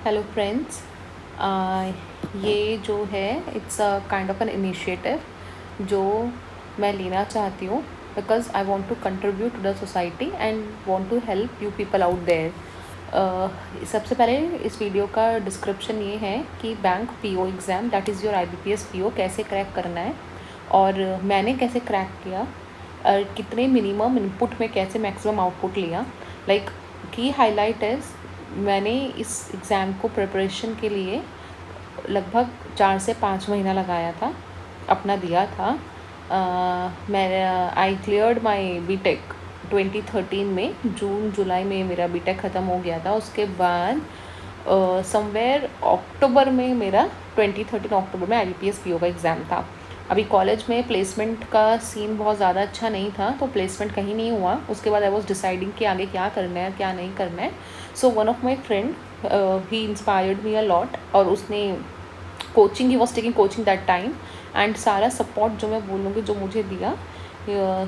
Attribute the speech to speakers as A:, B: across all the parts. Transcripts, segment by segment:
A: Hello friends. ये जो है it's a kind of an initiative जो मैं लेना चाहती हूँ because I want to contribute to the society and want to help you people out there. सबसे पहले इस वीडियो का डिस्क्रिप्शन ये है कि bank PO exam that is your IBPS PO कैसे क्रैक करना है और मैंने कैसे क्रैक किया, कितने मिनिमम इनपुट में कैसे मैक्सिमम आउटपुट लिया। लाइक की हाईलाइट इज़ मैंने इस एग्ज़ाम को प्रिपरेशन के लिए लगभग 4 से 5 महीना लगाया था, अपना दिया था। मैं आई क्लियर्ड माई बीटेक 2013 में, जून जुलाई में मेरा बीटेक ख़त्म हो गया था। उसके बाद समवेयर अक्टूबर में मेरा 2013 अक्टूबर में आईबीपीएस पीओ का एग्ज़ाम था। अभी कॉलेज में प्लेसमेंट का सीन बहुत ज़्यादा अच्छा नहीं था, तो प्लेसमेंट कहीं नहीं हुआ। उसके बाद आई वॉज डिसाइडिंग कि आगे क्या करना है क्या नहीं करना है। So one of my friend he inspired me a lot, और उसने coaching, he was taking coaching that time, and सारा सपोर्ट जो मैं बोलूँगी जो मुझे दिया,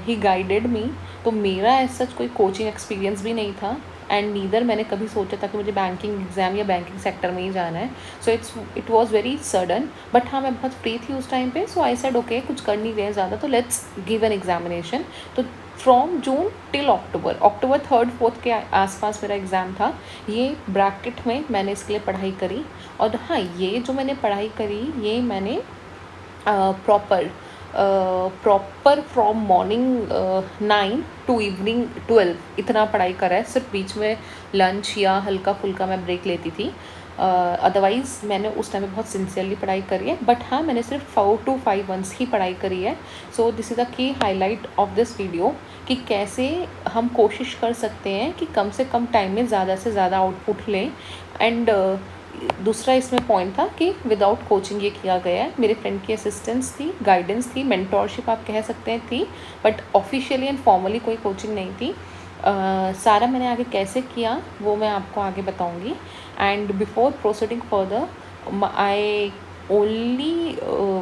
A: ही गाइडेड मी। तो मेरा ऐसा कोई कोचिंग एक्सपीरियंस भी नहीं था, एंड नीदर मैंने कभी सोचा था कि मुझे बैंकिंग एग्ज़ाम या बैंकिंग सेक्टर में ही जाना है। So it was very sudden, but हाँ मैं बहुत फ्री थी उस टाइम पे। सो आई सेड ओके, कुछ कर नहीं रहे ज़्यादा, तो लेट्स गिव एन एग्जामिनेशन। तो from June till October, October 3rd 4th के आसपास मेरा एग्ज़ाम था। ये ब्रैकेट में मैंने इसके लिए पढ़ाई करी। और हाँ, ये जो मैंने पढ़ाई करी ये मैंने proper from morning 9 to evening 12 इतना पढ़ाई करा है। सिर्फ बीच में लंच या हल्का फुल्का मैं ब्रेक लेती थी। अदरवाइज़ मैंने उस टाइम में बहुत सिंसियरली पढ़ाई करी है। बट हाँ, मैंने सिर्फ 4 to 5 मंथ्स ही पढ़ाई करी है। सो this is the key highlight of this video कि कैसे हम कोशिश कर सकते हैं कि कम से कम टाइम में ज़्यादा से ज़्यादा आउटपुट लें। एंड दूसरा इसमें पॉइंट था कि विदाउट कोचिंग ये किया गया है। मेरे फ्रेंड की असिस्टेंस थी, गाइडेंस थी, मेंटोरशिप आप कह सकते हैं थी, बट ऑफिशियली एंड फॉर्मली कोई कोचिंग नहीं थी। सारा मैंने आगे कैसे किया वो मैं आपको आगे बताऊंगी। And before proceeding further I only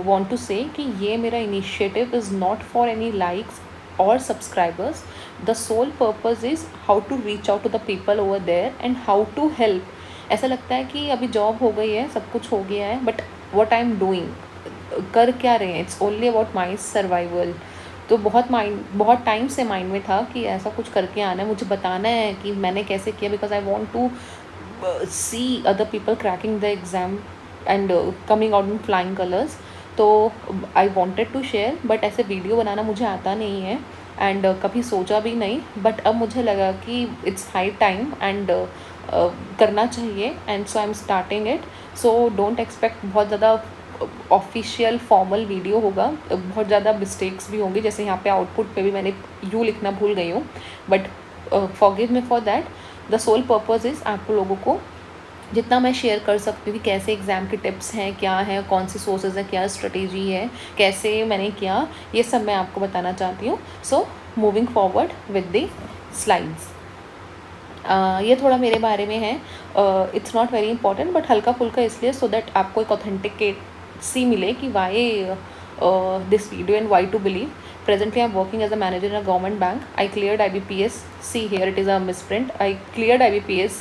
A: want to say कि ये मेरा initiative is not for any likes और subscribers. The sole purpose is how to reach out to the people over there and how to help. ऐसा लगता है कि अभी job हो गई है, सब कुछ हो गया है, but what I am doing, कर क्या रहे हैं, it's only about my survival. तो बहुत टाइम से माइंड में था कि ऐसा कुछ करके आना है, मुझे बताना है कि मैंने कैसे किया, because I want to see other people cracking the exam and coming out in flying colours. तो I wanted to share, but ऐसे वीडियो बनाना मुझे आता नहीं है एंड कभी सोचा भी नहीं। बट अब मुझे लगा कि इट्स हाई टाइम एंड करना चाहिए, and so I am starting it. So don't expect बहुत ज़्यादा ऑफिशियल फॉर्मल वीडियो होगा, बहुत ज़्यादा मिस्टेक्स भी होंगी, जैसे यहाँ पे आउटपुट पे भी मैंने यू लिखना भूल गई हूँ, but forgive me for that. The sole purpose is आपको लोगों को जितना मैं शेयर कर सकती हूँ कि कैसे एग्ज़ाम के टिप्स हैं, क्या है, कौन सी सोर्सेज हैं, क्या स्ट्रेटेजी है, कैसे मैंने किया, ये सब मैं आपको बताना चाहती हूँ। So moving forward with the slides. ये थोड़ा मेरे बारे में है, it's not very important, but हल्का फुल्का इसलिए सो दैट आपको एक ऑथेंटिकेट सी मिले कि why this video and why to believe. Presently, I'm working as a manager in a government bank. I cleared IBPS. See here, it is a misprint. I cleared IBPS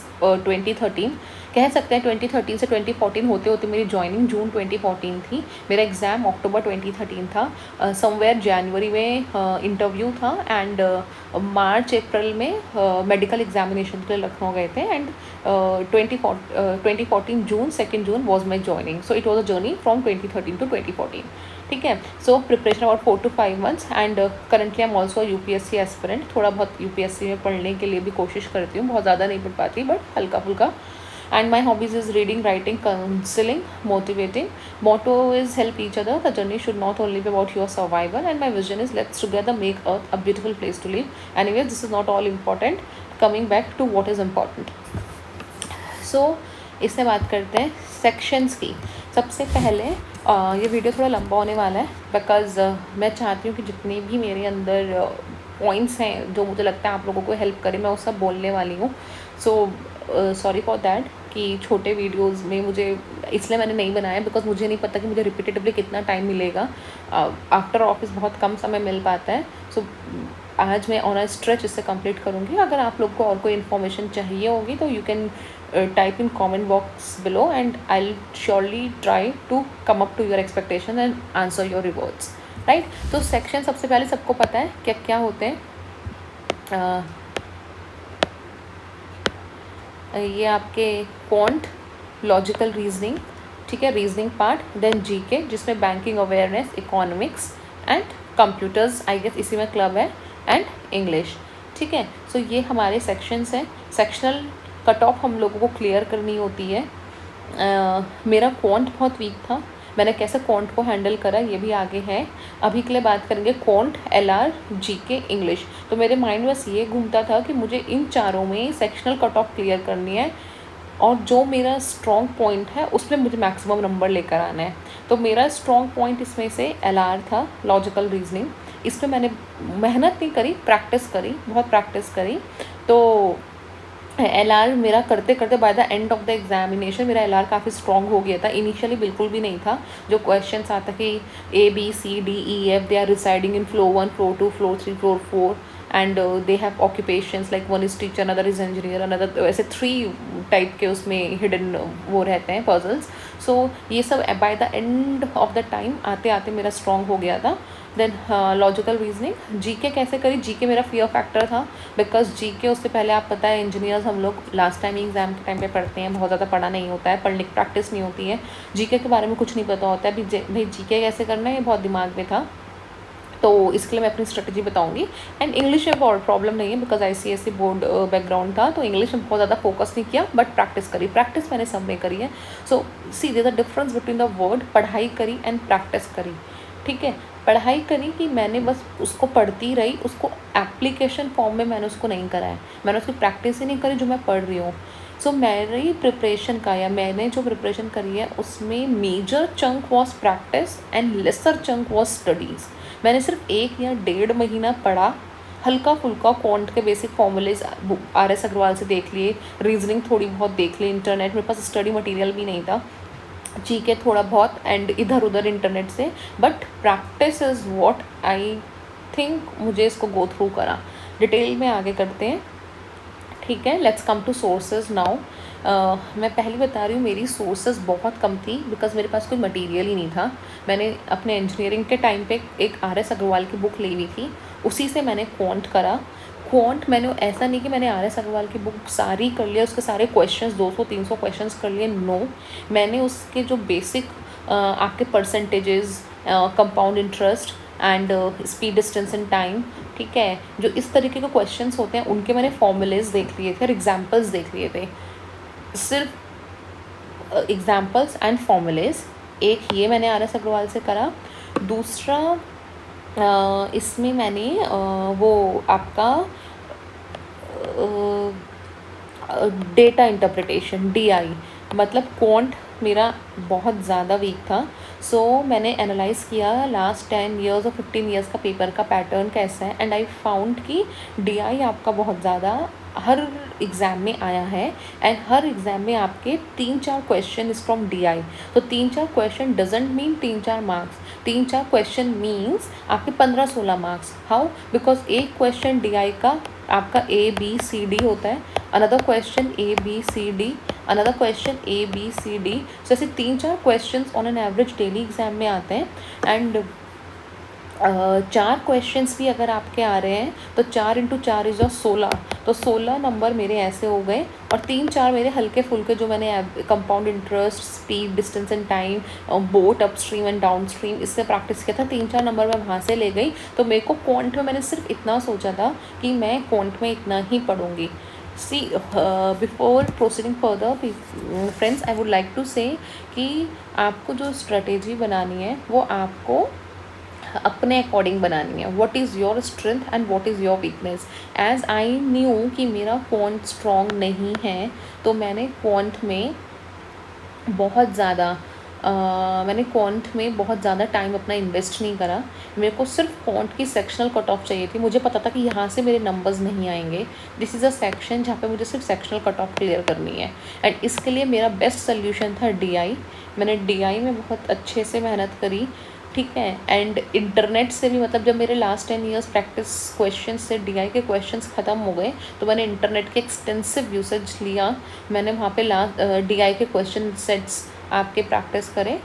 A: 2013. कह सकते हैं 2013 से 2014 होते होते मेरी ज्वाइनिंग जून 2014 थी। मेरा एग्ज़ाम अक्टूबर 2013 था। समवेयर जनवरी में इंटरव्यू था, एंड मार्च अप्रैल में मेडिकल एग्जामिनेशन के लिए लखनऊ गए थे, and 2014 June 2 June was my joining. So it was a journey from 2013 to 2014। ठीक है। So preparation about 4 to 5 months, and currently I am also UPSC aspirant. थोड़ा बहुत यूपीएससी में पढ़ने के लिए भी कोशिश करती हूँ, बहुत ज़्यादा नहीं पढ़ पाती, बट हल्का फुल्का। And my hobbies is reading, writing, counseling, motivating. Motto is help each other. The journey should not only be about your survival. And my vision is let's together make Earth a beautiful place to live. Anyways, this is not all important. Coming back to what is important. So, इससे बात करते हैं sections की। सबसे पहले ये video थोड़ा लंबा होने वाला है, बिकॉज मैं चाहती हूँ कि जितने भी मेरे अंदर पॉइंट्स हैं जो मुझे लगता है आप लोगों को हेल्प करें, मैं वो सब बोलने वाली हूँ। सो सॉरी फॉर दैट कि छोटे वीडियोस में मुझे इसलिए मैंने नहीं बनाया बिकॉज मुझे नहीं पता कि मुझे रिपीटेटिवली कितना टाइम मिलेगा. आफ्टर ऑफिस बहुत कम समय मिल पाता है. सो आज मैं ऑन अ स्ट्रेच इसे कंप्लीट करूँगी. अगर आप लोग को और कोई इन्फॉर्मेशन चाहिए होगी तो you can type in comment box below and I'll surely try to come up to your expectation and answer your rewards, right? तो सेक्शन सबसे पहले सबको पता है क्या क्या होते हैं. ये आपके क्वांट, लॉजिकल रीजनिंग, ठीक है, रीजनिंग पार्ट, देन जीके जिसमें banking awareness, economics and computers I guess इसी में क्लब है, एंड इंग्लिश. ठीक है, सो ये हमारे सेक्शंस हैं. सेक्शनल कट ऑफ हम लोगों को क्लियर करनी होती है. मेरा क्वांट बहुत वीक था. मैंने कैसे क्वांट को हैंडल करा ये भी आगे है. अभी के लिए बात करेंगे क्वांट, एलआर, जीके, इंग्लिश. तो मेरे माइंड में बस ये घूमता था कि मुझे इन चारों में सेक्शनल कट ऑफ क्लियर करनी है और जो मेरा स्ट्रॉन्ग पॉइंट है उसमें मुझे मैक्सिमम नंबर लेकर आना है. तो मेरा स्ट्रॉन्ग पॉइंट इसमें से एलआर था, लॉजिकल रीजनिंग. इसमें मैंने मेहनत नहीं करी, प्रैक्टिस करी, बहुत प्रैक्टिस करी. तो एलआर मेरा करते करते by the end of the examination मेरा एलआर काफ़ी स्ट्रॉन्ग हो गया था. इनिशियली बिल्कुल भी नहीं था. जो क्वेश्चंस आता कि ABCDEF they are residing in floor 1, floor 2, floor 3, floor 4 and they have occupations like one is teacher, another is engineer, another, ऐसे 3 टाइप के उसमें हिडन वो रहते हैं पजल्स. सो ये सब by the end of the time आते आते मेरा स्ट्रॉन्ग हो गया था. Than logical reasoning. जीके कैसे करी? जीके मेरा फियर फैक्टर था बिकॉज जीके उससे पहले आप पता है इंजीनियर्स हम लोग लास्ट टाइम एग्जाम के टाइम पे पढ़ते हैं, बहुत ज़्यादा पढ़ा नहीं होता है, पढ़ने की प्रैक्टिस नहीं होती है. जीके के बारे में कुछ नहीं पता होता है. भाई जीके कैसे करना है ये बहुत दिमाग में था. तो इसके लिए मैं अपनी स्ट्रेटजी बताऊंगी. एंड इंग्लिश में बहुत प्रॉब्लम नहीं है बिकॉज ICSE बोर्ड बैकग्राउंड था. तो इंग्लिश में बहुत ज़्यादा फोकस नहीं किया बट प्रैक्टिस करी. प्रैक्टिस मैंने सब में करी है. So see there the difference between the word पढ़ाई करी एंड प्रैक्टिस करी. ठीक है, पढ़ाई करी कि मैंने बस उसको पढ़ती रही, उसको एप्लीकेशन फॉर्म में मैंने उसको नहीं करा है, मैंने उसकी प्रैक्टिस ही नहीं करी जो मैं पढ़ रही हूँ. सो मेरी प्रिपरेशन का या मैंने जो प्रिपरेशन करी है उसमें major chunk was practice and lesser chunk was studies. मैंने सिर्फ 1 या 1.5 महीना पढ़ा, हल्का फुल्का क्वांट के बेसिक फॉर्मूलेज RS अग्रवाल से देख लिए, रीजनिंग थोड़ी बहुत देख ली, इंटरनेट मेरे पास स्टडी मटेरियल भी नहीं था, जीके थोड़ा बहुत एंड इधर उधर इंटरनेट से. But practice is what I think मुझे इसको गो थ्रू करा. डिटेल में आगे करते हैं. ठीक है, let's come to sources now. मैं पहले बता रही हूँ मेरी सोर्सेज बहुत कम थी बिकॉज मेरे पास कोई मटेरियल ही नहीं था. मैंने अपने इंजीनियरिंग के टाइम पे एक RS अग्रवाल की बुक ली हुई थी, उसी से मैंने क्वांट करा. क्वांट मैंने ऐसा नहीं कि मैंने RS अग्रवाल की बुक सारी कर लिया, उसके सारे क्वेश्चंस 200-300 क्वेश्चंस कर लिए. नो, मैंने उसके जो बेसिक आपके percentages, compound interest and speed, distance and time, ठीक है, जो इस तरीके के क्वेश्चंस होते हैं उनके मैंने फॉर्मूलेज देख लिए थे और एग्जाम्पल्स देख लिए थे. सिर्फ एग्जाम्पल्स एंड फॉर्मूलेज. एक ये मैंने RS अग्रवाल से करा. दूसरा इसमें मैंने वो आपका डेटा इंटरप्रिटेशन DI, मतलब क्वांट मेरा बहुत ज़्यादा वीक था. सो मैंने एनालाइज़ किया लास्ट 10 ईयर्स और 15 ईयर्स का पेपर का पैटर्न कैसा है एंड आई फाउंड कि DI आपका बहुत ज़्यादा हर एग्ज़ाम में आया है एंड हर एग्ज़ाम में आपके 3-4 क्वेश्चन इज़ फ्रॉम DI. तो 3-4 question doesn't mean 3-4 marks. 3-4 question means आपके 15-16 मार्क्स. हाउ? बिकॉज एक क्वेश्चन DI का आपका ABCD होता है, another question ABCD, another question ABCD. सो ऐसे 3-4 question on an average daily exam में आते हैं. एंड 4 क्वेश्चंस भी अगर आपके आ रहे हैं तो 4 × 4 इज़ 16. तो 16 नंबर मेरे ऐसे हो गए और 3-4 मेरे हल्के फुल्के जो मैंने compound interest, speed, distance and time, boat upstream and downstream, इससे प्रैक्टिस किया था. 3-4 नंबर मैं वहाँ से ले गई. तो मेरे को क्वांट में मैंने सिर्फ इतना सोचा था कि मैं क्वांट में इतना ही पढ़ूँगी. See before proceeding further friends, I would like to say कि आपको जो स्ट्रेटेजी बनानी है वो आपको अपने अकॉर्डिंग बनानी है. What is your strength and what is your weakness. As I knew कि मेरा क्वांट स्ट्रॉन्ग नहीं है तो मैंने क्वांट में बहुत ज़्यादा मैंने क्वांट में बहुत ज़्यादा टाइम अपना इन्वेस्ट नहीं करा। मेरे को सिर्फ क्वांट की सेक्शनल कट ऑफ चाहिए थी। मुझे पता था कि यहाँ से मेरे नंबर्स नहीं आएंगे। दिस इज़ अ सेक्शन जहाँ पे मुझे सिर्फ सेक्शनल कट ऑफ क्लियर करनी है, एंड इसके लिए मेरा बेस्ट सोल्यूशन था DI। मैंने DI में बहुत अच्छे से मेहनत करी, ठीक है। एंड इंटरनेट से भी, मतलब जब मेरे लास्ट 10 ईयर्स प्रैक्टिस क्वेश्चन से DI के क्वेश्चंस ख़त्म हो गए तो मैंने इंटरनेट के एक्सटेंसिव यूसेज लिया। मैंने वहाँ पे DI के क्वेश्चन सेट्स आपके प्रैक्टिस करें,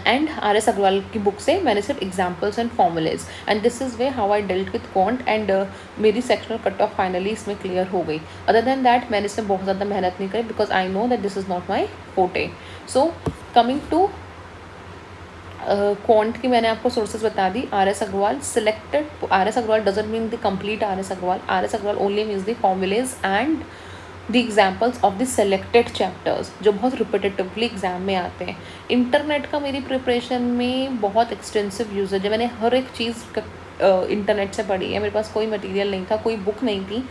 A: एंड RS अग्रवाल की बुक से मैंने सिर्फ examples and formulas, and this is way how I dealt with quant, and मेरी सेक्शनल कट ऑफ फाइनली इसमें क्लियर हो गई। अदर देन दैट मैंने इसमें बहुत ज़्यादा मेहनत नहीं करी, because I know that this is not my forte. So coming to quant की मैंने आपको सोर्सेज बता दी। RS Agarwal selected, RS Agarwal doesn't mean the complete RS Agarwal. RS Agarwal only means the formulas and the examples of the selected chapters जो बहुत repetitively exam में आते हैं। इंटरनेट का मेरी प्रिपरेशन में बहुत एक्सटेंसिव यूजेज है। मैंने हर एक चीज़ इंटरनेट से पढ़ी है। मेरे पास कोई मटेरियल नहीं था, कोई बुक नहीं थी,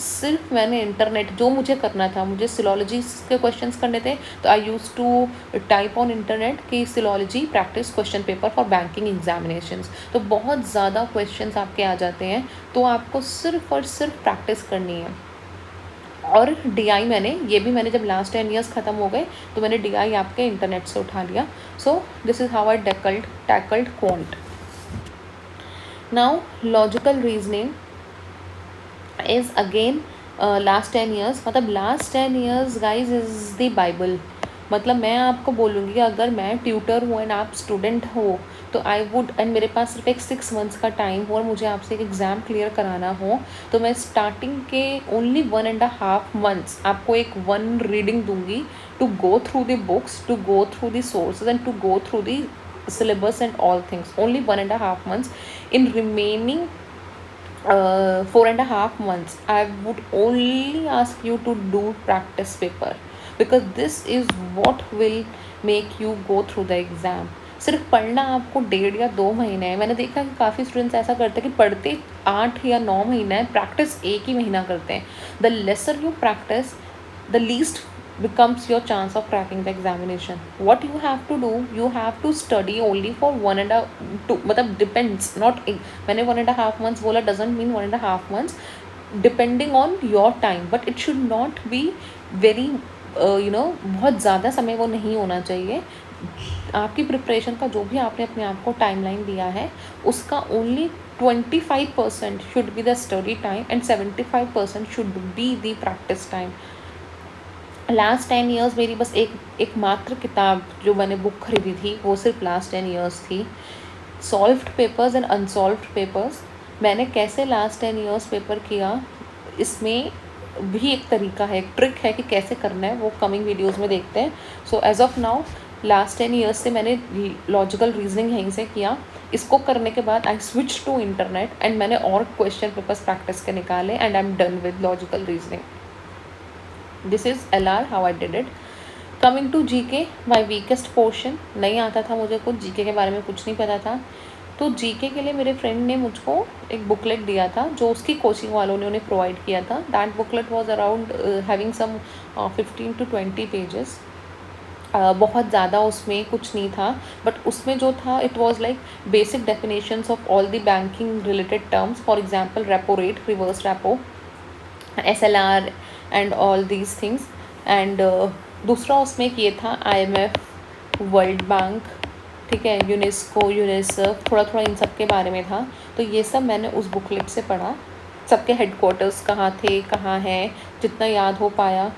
A: सिर्फ मैंने इंटरनेट, जो मुझे करना था, मुझे सिलोलॉजी के क्वेश्चंस करने थे तो I use to type on internet कि सिलोलॉजी practice question paper for banking examinations. तो बहुत ज़्यादा क्वेश्चंस आपके आ जाते हैं, तो आपको सिर्फ और सिर्फ प्रैक्टिस करनी है। और DI मैंने जब लास्ट 10 ईयर्स ख़त्म हो गए तो मैंने DI आपके इंटरनेट से उठा लिया। So this is how I tackled quant. Now logical reasoning is again last 10 years, मतलब last 10 years guys is the bible. मतलब मैं आपको बोलूँगी, अगर मैं ट्यूटर हूँ एंड आप स्टूडेंट हो तो आई वुड, एंड मेरे पास सिर्फ एक 6 मंथ्स का टाइम हो और मुझे आपसे एक एग्ज़ाम क्लियर कराना हो, तो मैं स्टार्टिंग के ओनली 1.5 मंथ्स आपको एक वन रीडिंग दूंगी to go through the books, to go through the sources and to go through the syllabus and all things. Only 1.5 months. In remaining 4.5 months I would only ask you to do practice paper, because this is what will make you go through the exam. सिर्फ पढ़ना आपको 1.5 या 2 महीने है। मैंने देखा कि काफ़ी स्टूडेंट्स ऐसा करते हैं कि पढ़ते 8 या 9 महीना है, प्रैक्टिस 1 ही महीना करते हैं। The lesser you practice, the least becomes your chance of cracking the examination. What you have to do, you have to study only for 1.5 2, मतलब depends, not मैंने 1.5 months बोला doesn't mean 1.5 months, depending on your time, but it should not be very बहुत ज़्यादा समय वो नहीं होना चाहिए। आपकी प्रिपरेशन का जो भी आपने अपने आप को टाइमलाइन दिया है उसका only 25% should be the study time and 75% should be the practice time. Last 10 years मेरी बस एक मात्र किताब जो मैंने बुक खरीदी थी वो सिर्फ लास्ट 10 ईयर्स थी, solved papers and unsolved papers. मैंने कैसे लास्ट 10 ईयर्स पेपर किया, इसमें भी एक तरीका है, एक ट्रिक है कि कैसे करना है, वो कमिंग वीडियोस में देखते हैं। So as of now last 10 years से मैंने लॉजिकल रीजनिंग यहीं से किया। इसको करने के बाद I switch to internet and मैंने और क्वेश्चन पेपर्स प्रैक्टिस के निकाले and I am done with logical reasoning. This is LR how I did it. Coming to GK, my weakest portion. नहीं आता था मुझे कुछ, GK के बारे में कुछ नहीं पता था, तो GK के लिए मेरे फ्रेंड ने मुझको एक बुकलेट दिया था जो उसकी कोचिंग वालों ने उन्हें प्रोवाइड किया था। That booklet was around having some 15 to 20 pages. बहुत ज़्यादा उसमें कुछ नहीं था, बट उसमें जो था it was like basic definitions of all the banking related terms, for example repo rate, reverse repo, SLR and all these things. And दूसरा उसमें एक ये था IMF, वर्ल्ड बैंक, ठीक है, यूनेस्को, यूनिसेफ, थोड़ा थोड़ा इन सब के बारे में था। तो ये सब मैंने उस बुकलेट से पढ़ा। सबके हेडक्वार्टर्स कहाँ थे, कहाँ हैं, जितना याद हो पाया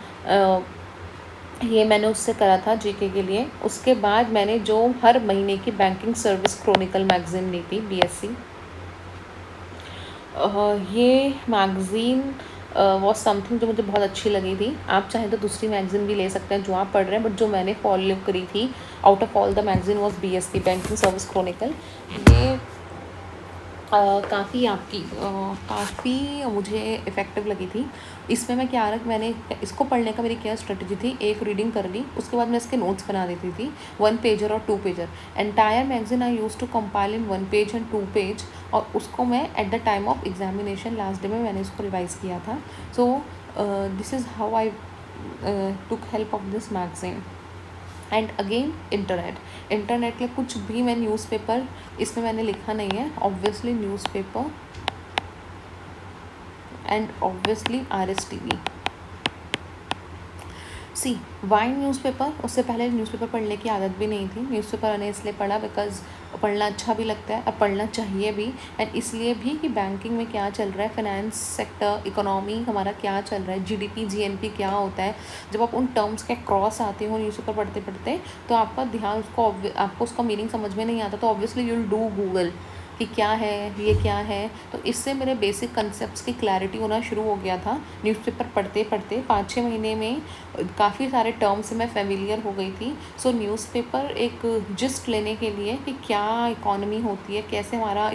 A: ये मैंने उससे करा था GK के लिए। उसके बाद मैंने जो हर महीने की बैंकिंग सर्विस क्रॉनिकल मैगज़ीन ली थी, BSc, ये मैगज़ीन वॉज समथिंग जो मुझे बहुत अच्छी लगी थी। आप चाहें तो दूसरी मैगज़ीन भी ले सकते हैं जो आप पढ़ रहे हैं, बट जो मैंने फॉलो करी थी out of all the magazine was BSc, banking service Chronicle. ये काफ़ी मुझे इफ़ेक्टिव लगी थी। इसमें मैं क्या रख, मैंने इसको पढ़ने का मेरी क्या स्ट्रेटजी थी, एक रीडिंग कर ली, उसके बाद मैं इसके नोट्स बना देती थी, 1 पेजर और 2 pager. Entire magazine I use to compile in 1 page and 2 page, और उसको मैं at the time of examination last day में मैंने इसको रिवाइज़ किया था। So this is how I took help of this magazine. And again internet में कुछ भी मैं न्यूज़पेपर इसमें मैंने लिखा नहीं है, obviously newspaper and obviously RSTV। See why newspaper, उससे पहले न्यूज़पेपर पढ़ने की आदत भी नहीं थी। न्यूज़पेपर मैंने इसलिए पढ़ा बिकॉज पढ़ना अच्छा भी लगता है और पढ़ना चाहिए भी, एंड इसलिए भी कि बैंकिंग में क्या चल रहा है, फाइनेंस सेक्टर, इकोनॉमी हमारा क्या चल रहा है, GDP GNP क्या होता है। जब आप उन टर्म्स के क्रॉस आते हो न्यूज़पेपर पढ़ते पढ़ते, तो आपका ध्यान आपको उसका मीनिंग समझ में नहीं आता, तो ऑब्वियसली यूल डू गूगल कि क्या है, ये क्या है। तो इससे मेरे बेसिक कंसेप्ट्स की क्लैरिटी होना शुरू हो गया था न्यूज़पेपर पढ़ते पढ़ते। 5-6 महीने में काफ़ी सारे टर्म से मैं फेमिलियर हो गई थी। सो न्यूज़पेपर एक जिस्ट लेने के लिए कि क्या इकॉनमी होती है, कैसे हमारा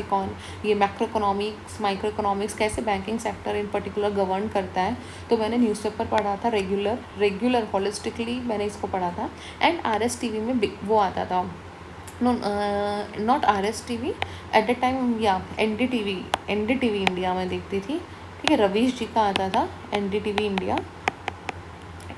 A: ये मैक्रो इकोनॉमिक्स, माइक्रो इकोनॉमिक्स, कैसे banking sector in particular govern करता है, तो मैंने न्यूज़पेपर पढ़ा था रेगुलर हॉलिस्टिकली मैंने इसको पढ़ा था। एंड RSTV में वो आता था, no not RSTV at the time, या NDTV इंडिया में देखती थी। ठीक है, रवीश जी का आता था NDTV इंडिया।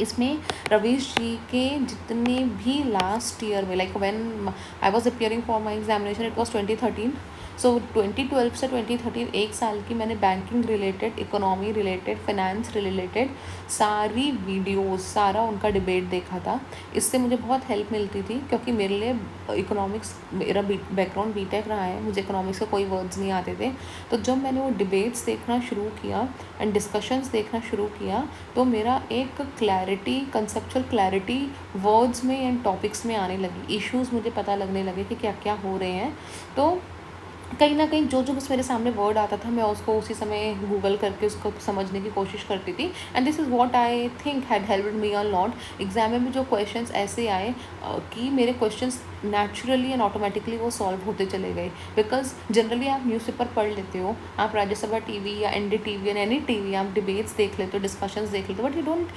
A: इसमें रवीश जी के जितने भी लास्ट ईयर में, like when I was appearing for my examination, it was 2013। सो 2012 से 2013 एक साल की मैंने banking related, economy related, finance related सारी वीडियोस, सारा उनका डिबेट देखा था। इससे मुझे बहुत हेल्प मिलती थी क्योंकि मेरे लिए इकोनॉमिक्स, मेरा बैकग्राउंड बीटेक रहा है, मुझे इकोनॉमिक्स के कोई वर्ड्स नहीं आते थे। तो जब मैंने वो डिबेट्स देखना शुरू किया एंड डिस्कशंस देखना शुरू किया, तो मेरा एक क्लैरिटी, कंसेप्चुअल क्लैरिटी वर्ड्स में एंड टॉपिक्स में आने लगी, इश्यूज़ मुझे पता लगने लगे कि क्या क्या हो रहे हैं। तो कहीं ना कहीं जो जो बस मेरे सामने वर्ड आता था, मैं उसको उसी समय गूगल करके उसको समझने की कोशिश करती थी। And this is what I think had helped me a lot. Exam में भी जो क्वेश्चंस ऐसे आए कि मेरे क्वेश्चंस नेचुरली एंड ऑटोमेटिकली वो सॉल्व होते चले गए, बिकॉज जनरली आप न्यूज़पेपर पढ़ लेते हो, आप राज्यसभा TV या NDTV या एनी TV आप डिबेट्स देख लेते हो, डिस्कशंस देख लेते हो, but you don't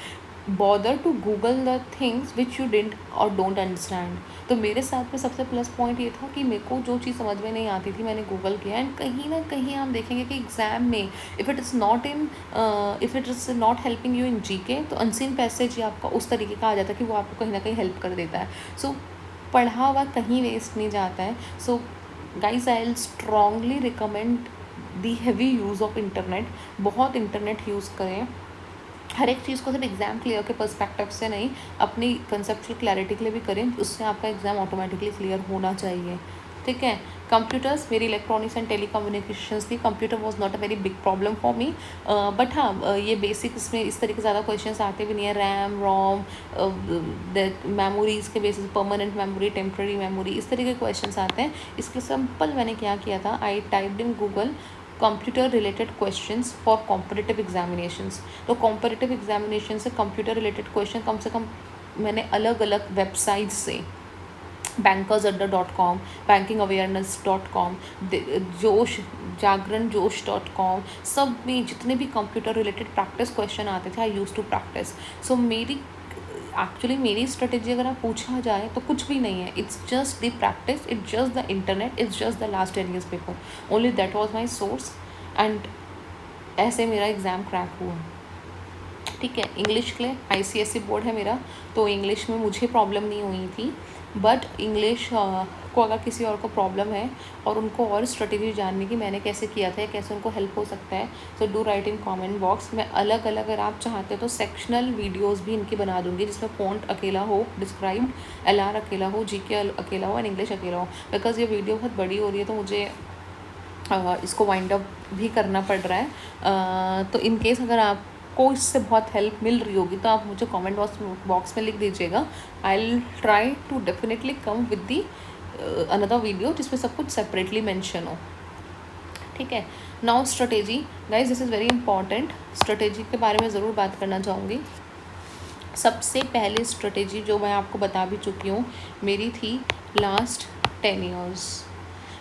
A: bother to Google the things which you didn't और डोंट अंडरस्टैंड। तो मेरे साथ में सबसे प्लस पॉइंट ये था कि मेरे को जो चीज़ समझ में नहीं आती थी मैंने गूगल किया। एंड कहीं ना कहीं आप देखेंगे कि एग्ज़ाम में if it is not helping you in GK, तो अनसीन पैसेज ही आपका उस तरीके का आ जाता है कि वो आपको कहीं ना कहीं हेल्प कर देता है। सो पढ़ा हुआ कहीं वेस्ट नहीं जाता है। So guys I will strongly recommend the heavy use of internet. बहुत इंटरनेट यूज़ करें, हर एक चीज़ को सिर्फ एग्ज़ाम क्लियर के पर्सपेक्टिव से नहीं, अपनी कंसेप्चुअल क्लैरिटी के लिए भी करें, उससे आपका एग्ज़ाम ऑटोमेटिकली क्लियर होना चाहिए। ठीक है। कंप्यूटर्स, मेरी इलेक्ट्रॉनिक्स एंड टेलीकम्युनिकेशंस थी। Computer was not a very big problem for me, but हाँ ये बेसिक, इसमें इस तरीके ज़्यादा क्वेश्चंस आते भी नहीं है। रैम रोम, मेमोरीज़ के basis, permanent memory, temporary memory, इस तरीके के क्वेश्चंस आते हैं। इसके सिंपल मैंने क्या किया था, I typed in Google computer related questions for competitive examinations. तो कॉम्पिटिटिव एग्जामिनेशन से कंप्यूटर रिलेटेड क्वेश्चन कम से कम मैंने अलग अलग वेबसाइट्स से, bankersadda.com, bankingawareness.com, जागरण जोश.com, सब में जितने भी कंप्यूटर रिलेटेड प्रैक्टिस क्वेश्चन आते थे, आई यूज टू प्रैक्टिस। सो मेरी स्ट्रेटेजी अगर आप पूछा जाए तो कुछ भी नहीं है, it's just the practice, it's just the internet, it's just the last 10 years paper, only that was my source. And ऐसे मेरा एग्ज़ाम क्रैक हुआ। ठीक है। इंग्लिश के लिए ICSE बोर्ड है मेरा, तो इंग्लिश में मुझे प्रॉब्लम नहीं हुई थी, बट इंग्लिश को अगर किसी और को प्रॉब्लम है और उनको और स्ट्रेटेजी जानने की मैंने कैसे किया था या कैसे उनको हेल्प हो सकता है, तो do right in comment box. मैं अलग अलग, अगर आप चाहते हो तो सेक्शनल वीडियोस भी इनकी बना दूंगी, जिसमें फ़ॉन्ट अकेला हो, डिस्क्राइब्ड LR अकेला हो, GK अकेला हो एंड इंग्लिश अकेला हो। बिकॉज ये वीडियो बहुत बड़ी हो रही है तो मुझे इसको वाइंड अप भी करना पड़ रहा है। तो इन केस अगर आपको इससे बहुत हेल्प मिल रही होगी तो आप मुझे कमेंट बॉक्स में लिख दीजिएगा। I will try to definitely come with the another video जिसमें सब कुछ सेपरेटली मेंशन हो। ठीक है। Now strategy, guys this is very important. Strategy के बारे में ज़रूर बात करना चाहूँगी। सबसे पहले स्ट्रेटेजी जो मैं आपको बता भी चुकी हूँ, मेरी थी लास्ट 10 years।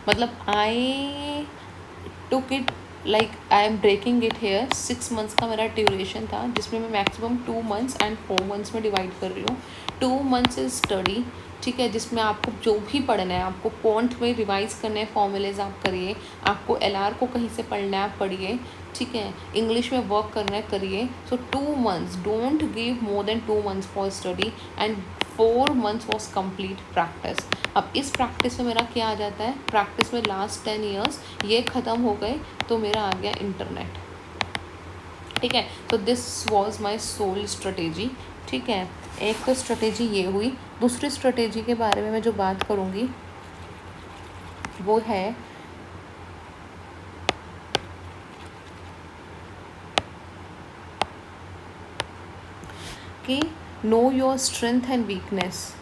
A: मतलब I took it like I am breaking it here. 6 months का मेरा ड्यूरेशन था, जिसमें मैं मैक्सिमम 2 months एंड 4 months में डिवाइड कर रही हूँ। 2 months इज स्टडी, ठीक है, जिसमें आपको जो भी पढ़ना है, आपको क्वांट में रिवाइज करने हैं, फॉर्मूलेज आप करिए, आपको LR को कहीं से पढ़ना है आप पढ़िए, ठीक है, इंग्लिश में वर्क करना है करिए। सो 2 months, don't give more than 2 months for study and 4 months was complete practice. अब इस प्रैक्टिस में मेरा क्या आ जाता है, प्रैक्टिस में लास्ट 10 years ये ख़त्म हो गए तो मेरा आ गया इंटरनेट। ठीक है, तो this was my sole strategy. ठीक है, एक तो स्ट्रेटेजी ये हुई। दूसरी स्ट्रेटेजी के बारे में मैं जो बात करूँगी वो है कि know your strength and weakness.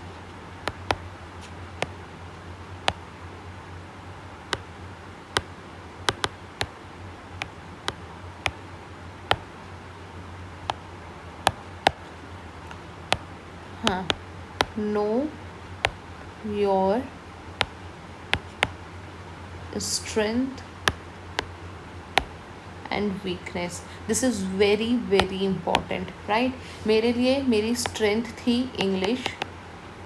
A: हाँ, know your strength and weakness, this is very very important, right? मेरे लिए मेरी strength थी इंग्लिश,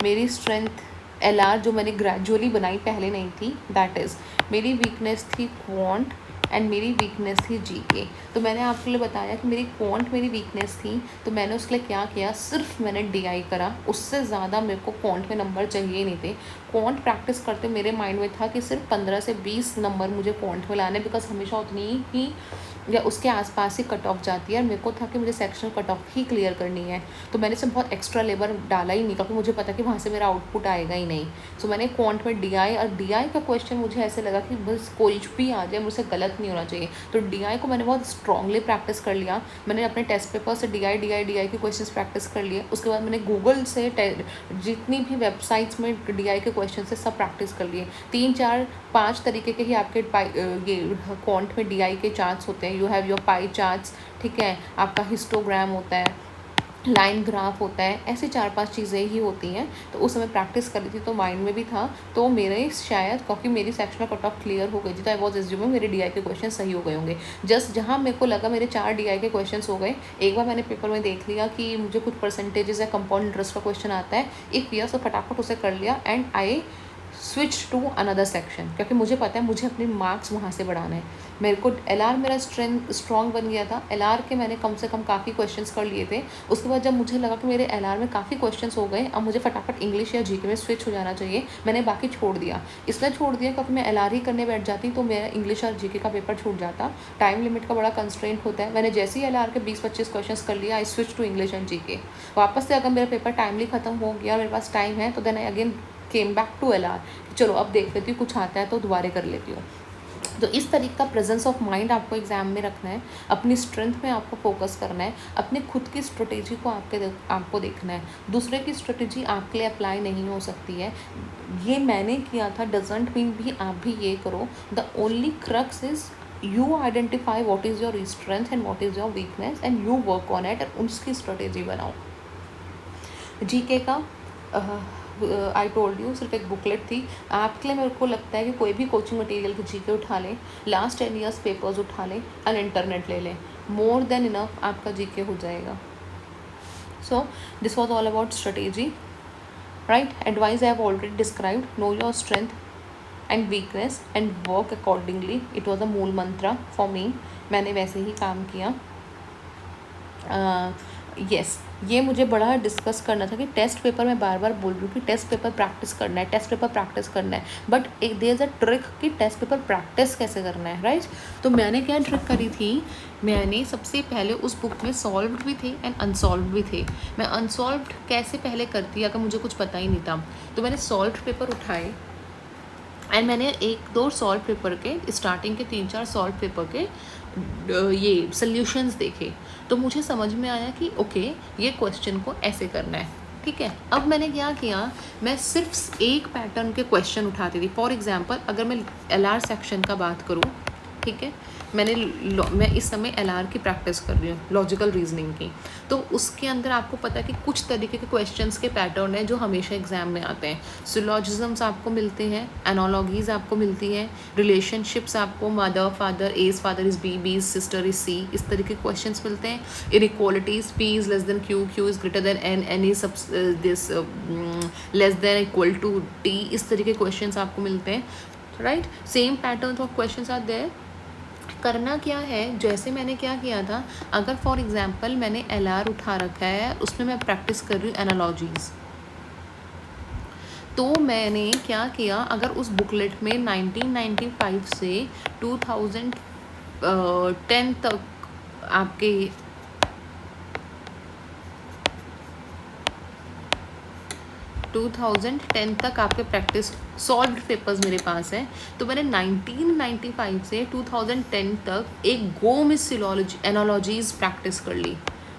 A: मेरी strength LR जो मैंने ग्रेजुअली बनाई, पहले नहीं थी, दैट इज़। मेरी वीकनेस थी क्वांट एंड मेरी वीकनेस थी जीके। तो मैंने आपके लिए बताया कि मेरी क्वांट मेरी वीकनेस थी, तो मैंने उसके लिए क्या किया, सिर्फ मैंने DI करा, उससे ज़्यादा मेरे को क्वांट में नंबर चाहिए नहीं थे। क्वांट प्रैक्टिस करते मेरे माइंड में था कि सिर्फ 15 से 20 नंबर मुझे क्वांट में लाने, बिकॉज हमेशा उतनी ही या उसके आसपास ही कट ऑफ जाती है, और मेरे को था कि मुझे सेक्शनल कट ऑफ ही क्लियर करनी है। तो मैंने इसमें बहुत एक्स्ट्रा लेबर डाला ही नहीं, क्योंकि मुझे पता कि वहाँ से मेरा आउटपुट आएगा ही नहीं। सो मैंने क्वांट में DI, और DI का क्वेश्चन मुझे ऐसे लगा कि बस कोई भी आ जाए मुझसे गलत नहीं होना चाहिए। तो DI को मैंने बहुत स्ट्रांगली प्रैक्टिस कर लिया। मैंने अपने टेस्ट पेपर से DI के क्वेश्चन प्रैक्टिस कर लिए। उसके बाद मैंने गूगल से जितनी भी वेबसाइट्स में DI के क्वेश्चन से सब प्रैक्टिस कर लिए। 3 4 5 तरीके के ही आपके ये क्वांट में DI के चार्ट्स होते हैं। You have your pie charts, ठीक है, आपका हिस्टोग्राम होता है, लाइन ग्राफ होता है, ऐसे 4-5 चीज़ें ही होती हैं। तो उस समय प्रैक्टिस कर रही थी, तो माइंड में भी था। तो मेरे शायद क्योंकि मेरी सेक्शनल कट ऑफ क्लियर हो गई थी, तो आई वॉज एज्यूमिंग मेरे DI के क्वेश्चन सही हो गए होंगे। जस्ट जहाँ मेरे को लगा मेरे 4 DI के क्वेश्चन हो गए, एक बार मैंने पेपर में देख लिया कि मुझे कुछ परसेंटेजेस या कंपाउंड इंटरेस्ट का क्वेश्चन आता है, इफ यस तो फटाफट उसे कर लिया, and I switch to another section, क्योंकि मुझे पता है मुझे अपने मार्क्स वहाँ से बढ़ाना है। मेरे को LR मेरा स्ट्रॉन्ग बन गया था। LR के मैंने कम से कम काफ़ी क्वेश्चंस कर लिए थे। उसके बाद जब मुझे लगा कि मेरे LR में काफ़ी क्वेश्चंस हो गए, अब मुझे फटाफट इंग्लिश या GK में स्विच हो जाना चाहिए, मैंने बाकी छोड़ दिया। इसलिए छोड़ दिया क्योंकि मैं LR ही करने बैठ जाती तो मेरा इंग्लिश और GK का पेपर छूट जाता। टाइम लिमिट का बड़ा कंस्ट्रेंट होता है। मैंने जैसे ही LR के 20-25 क्वेश्चन कर लिया, I switch to English and GK। वापस से अगर मेरा पेपर टाइमली ख़त्म हो गया, मेरे पास टाइम है, तो then I again came back to LR। चलो अब देख लेती हूँ, कुछ आता है तो दोबारा कर लेती हूँ। तो इस तरीके का प्रेजेंस ऑफ माइंड आपको एग्जाम में रखना है, अपनी स्ट्रेंथ में आपको फोकस करना है, अपने खुद की स्ट्रेटेजी को आपको देखना है। दूसरे की स्ट्रेटेजी आपके लिए अप्लाई नहीं हो सकती है। ये मैंने किया था डजेंट मीन भी आप भी ये करो। The only crux is you identify what is your strength and what is your weakness, and you work on it, और उसकी स्ट्रेटेजी बनाओ। GK का आई टोल्ड यू सिर्फ एक बुकलेट थी। आपके लिए मेरे को लगता है कि कोई भी कोचिंग मटेरियल की GK उठा लें, लास्ट 10 years पेपर्स उठा लें, एंड इंटरनेट ले लें, मोर देन इनफ आपका GK हो जाएगा। So this was all about strategy, right? Advice I have already described, no your strength and weakness and work accordingly. It was a मूल मंत्रा for me, मैंने वैसे ही काम किया। यस, ये मुझे बड़ा डिस्कस करना था कि टेस्ट पेपर में बार बार बोल रही हूँ कि टेस्ट पेपर प्रैक्टिस करना है, टेस्ट पेपर प्रैक्टिस करना है, बट एक देयर इज़ अ ट्रिक कि टेस्ट पेपर प्रैक्टिस कैसे करना है, राइट? तो मैंने क्या ट्रिक करी थी, मैंने सबसे पहले उस बुक में सॉल्व्ड भी थे एंड अनसॉल्व्ड भी थे। मैं अनसॉल्व्ड कैसे पहले करती अगर मुझे कुछ पता ही नहीं था, तो मैंने सॉल्व्ड पेपर उठाए एंड मैंने 1-2 सॉल्व पेपर के स्टार्टिंग के 3-4 सॉल्व पेपर के ये सल्यूशंस देखे, तो मुझे समझ में आया कि ओके ये क्वेश्चन को ऐसे करना है, ठीक है। अब मैंने क्या किया, मैं सिर्फ एक पैटर्न के क्वेश्चन उठाती थी। फॉर एग्जांपल अगर मैं LR सेक्शन का बात करूँ, ठीक है, मैं इस समय LR की प्रैक्टिस कर रही हूँ, लॉजिकल रीजनिंग की। तो उसके अंदर आपको पता है कि कुछ तरीके के क्वेश्चंस के पैटर्न हैं जो हमेशा एग्जाम में आते हैं। सिलॉजिज्म्स आपको मिलते हैं, एनालॉजीज आपको मिलती हैं, रिलेशनशिप्स आपको mother father, as father is B, B is sister is C, इस तरीके के क्वेश्चन मिलते हैं। Inequalities, P is less than Q, Q is greater than N, N is this less than equal to T, इस तरीके के question आपको मिलते हैं, right? Same pattern of question are there. करना क्या है, जैसे मैंने क्या किया था, अगर फॉर एग्जांपल मैंने LR उठा रखा है, उसमें मैं प्रैक्टिस कर रही हूँ एनालॉजीज़, तो मैंने क्या किया, अगर उस बुकलेट में 1995 से 2010 तक आपके 2010 तक आपके प्रैक्टिस सॉल्व्ड पेपर्स मेरे पास हैं, तो मैंने 1995 से 2010 तक एक गो में सिलॉलॉजी एनालॉजीज प्रैक्टिस कर ली।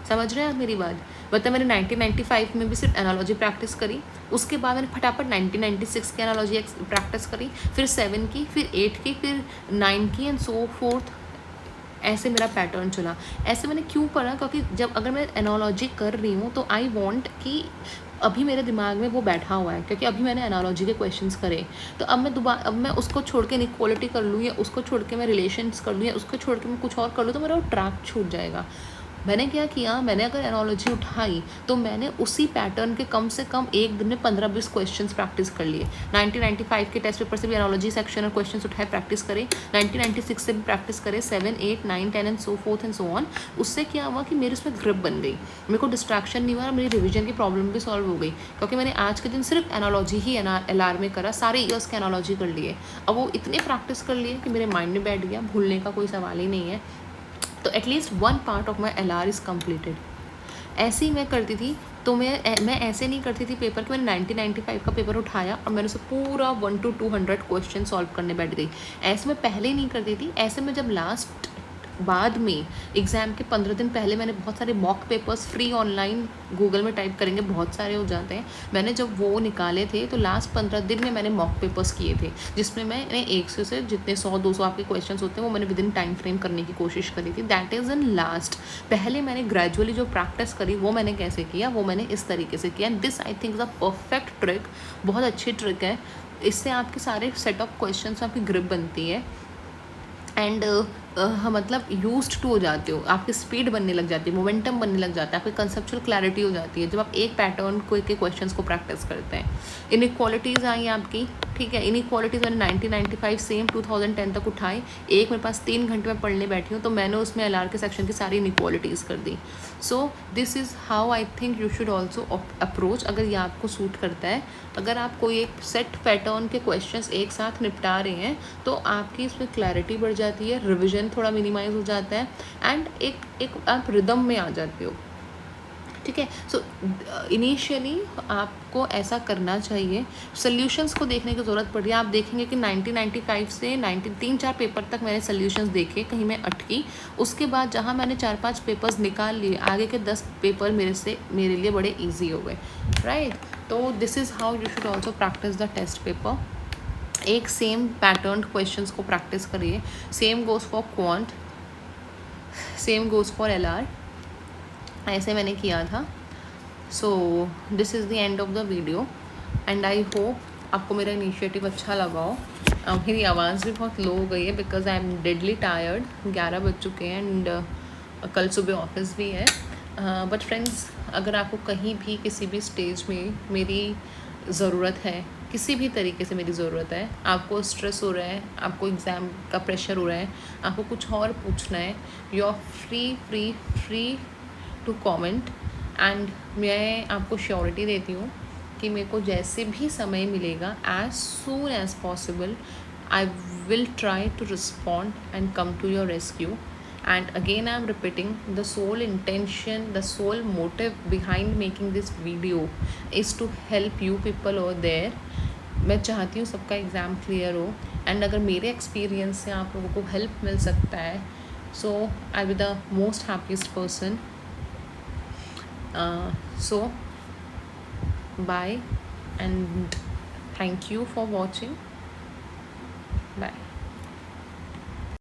A: समझ रहे हैं आप मेरी बात? मतलब मैंने 1995 में भी सिर्फ एनालॉजी प्रैक्टिस करी, उसके बाद मैंने फटाफट 1996 की एनालॉजी प्रैक्टिस करी, फिर 7 की, फिर 8 की, फिर 9 की एंड सो फोर्थ। ऐसे मेरा पैटर्न चला। ऐसे मैंने क्यों पढ़ा, क्योंकि जब अगर मैं एनालॉजी कर रही हूँ तो आई वांट कि अभी मेरे दिमाग में वो बैठा हुआ है, क्योंकि अभी मैंने एनालॉजी के क्वेश्चंस करे, तो अब मैं उसको छोड़ के इनइक्वालिटी कर लूँ, या उसको छोड़ के मैं रिलेशंस कर लूँ, या उसको छोड़ के मैं कुछ और कर लूँ, तो मेरा वो ट्रैक छूट जाएगा। मैंने क्या किया, मैंने अगर एनालॉजी उठाई तो मैंने उसी पैटर्न के कम से कम एक दिन में 15-20 क्वेश्चंस प्रैक्टिस कर लिए। 1995 के टेस्ट पेपर से भी एनालॉजी सेक्शन और क्वेश्चंस उठाए, प्रैक्टिस करे। 1996 से भी प्रैक्टिस करे, 7, 8, 9, 10 and so fourth and so on. उससे क्या हुआ कि मेरे उसमें ग्रिप बन गई, मेरे को डिस्ट्रैक्शन नहीं हुआ, मेरी रिविजन की प्रॉब्लम भी सॉल्व हो गई, क्योंकि मैंने आज के दिन सिर्फ एनालॉजी ही LR में करा, सारे ईयर्स के एनालॉजी कर लिए। अब वो इतने प्रैक्टिस कर लिए कि मेरे माइंड में बैठ गया, भूलने का कोई सवाल ही नहीं है। तो at least 1 part of my LR is completed. ऐसे ही मैं करती थी। तो मैं ऐसे नहीं करती थी पेपर कि मैंने 1995 का पेपर उठाया और मैंने उसे पूरा 1 to 200 क्वेश्चन सॉल्व करने बैठ गई। ऐसे मैं पहले नहीं करती थी। ऐसे में जब लास्ट बाद में एग्ज़ाम के 15 दिन पहले मैंने बहुत सारे mock papers free online Google में टाइप करेंगे बहुत सारे हो जाते हैं, मैंने जब वो निकाले थे तो लास्ट 15 दिन में मैंने मॉक पेपर्स किए थे, जिसमें मैंने 100 से जितने 100-200 आपके क्वेश्चंस होते हैं वो मैंने विद इन टाइम फ्रेम करने की कोशिश करी थी। That is in last. पहले मैंने ग्रेजुअली जो प्रैक्टिस करी वो मैंने कैसे किया, वो मैंने इस तरीके से किया। This I think is a perfect trick, बहुत अच्छी ट्रिक है। इससे आपके सारे सेट ऑफ क्वेश्चन आपकी ग्रिप बनती है एंड मतलब यूज्ड टू हो जाते हो, आपकी स्पीड बनने लग जाती है, मोमेंटम बनने लग जाता है, आपकी कंसेप्चुअल क्लैरिटी हो जाती है जब आप एक पैटर्न को के क्वेश्चंस को प्रैक्टिस करते हैं। इनइक्वालिटीज़ आई आपकी, ठीक है। इनइक्वालिटीज़ मैंने 1995 सेम 2010 तक उठाई। एक मेरे पास 3 घंटे में पढ़ने बैठी हूँ तो मैंने उसमें LR के सेक्शन की सारी इनइक्वालिटीज़ कर दी। So this is how I think you should also approach, अगर ये आपको सूट करता है। अगर आप कोई एक सेट पैटर्न के क्वेश्चंस एक साथ निपटा रहे हैं तो आपकी इसमें क्लैरिटी बढ़ जाती है, रिविजन थोड़ा मिनिमाइज हो जाता है एंड एक आप रिदम में आ जाते हो, ठीक है। सो इनिशियली आपको ऐसा करना चाहिए। सॉल्यूशंस को देखने की ज़रूरत पड़ रही है। आप देखेंगे कि 1995 से 3-4 पेपर तक मैंने सॉल्यूशंस देखे, कहीं मैं अटकी। उसके बाद जहाँ मैंने 4-5 पेपर्स निकाल लिए, आगे के 10 पेपर मेरे लिए बड़े ईजी हो गए, राइट। तो this is how you should also practice the test paper. एक सेम पैटर्न क्वेश्चंस को प्रैक्टिस करिए। Same goes for quant, same goes for LR। ऐसे मैंने किया था। So this is the end of the video and I hope आपको मेरा initiative अच्छा लगा हो। मेरी आवाज़ भी बहुत लो हो गई है because I am deadly tired. 11 बज चुके हैं एंड कल सुबह ऑफिस भी है। बट फ्रेंड्स, अगर आपको कहीं भी किसी भी स्टेज में मेरी ज़रूरत है, किसी भी तरीके से मेरी ज़रूरत है, आपको स्ट्रेस हो रहा है, आपको एग्ज़ाम का प्रेशर हो रहा है, आपको कुछ और पूछना है, you are free to comment and मैं आपको श्योरिटी देती हूँ कि मेरे को जैसे भी समय मिलेगा, as soon as possible I will try to respond and come to your rescue. And again I'm repeating, the sole intention, the sole motive behind making this video is to help you people over there. मैं चाहती हूँ सबका exam clear हो and अगर मेरे experience से आप लोगों को हेल्प मिल सकता है, so I be the most happiest person. So bye and thank you for watching. Bye.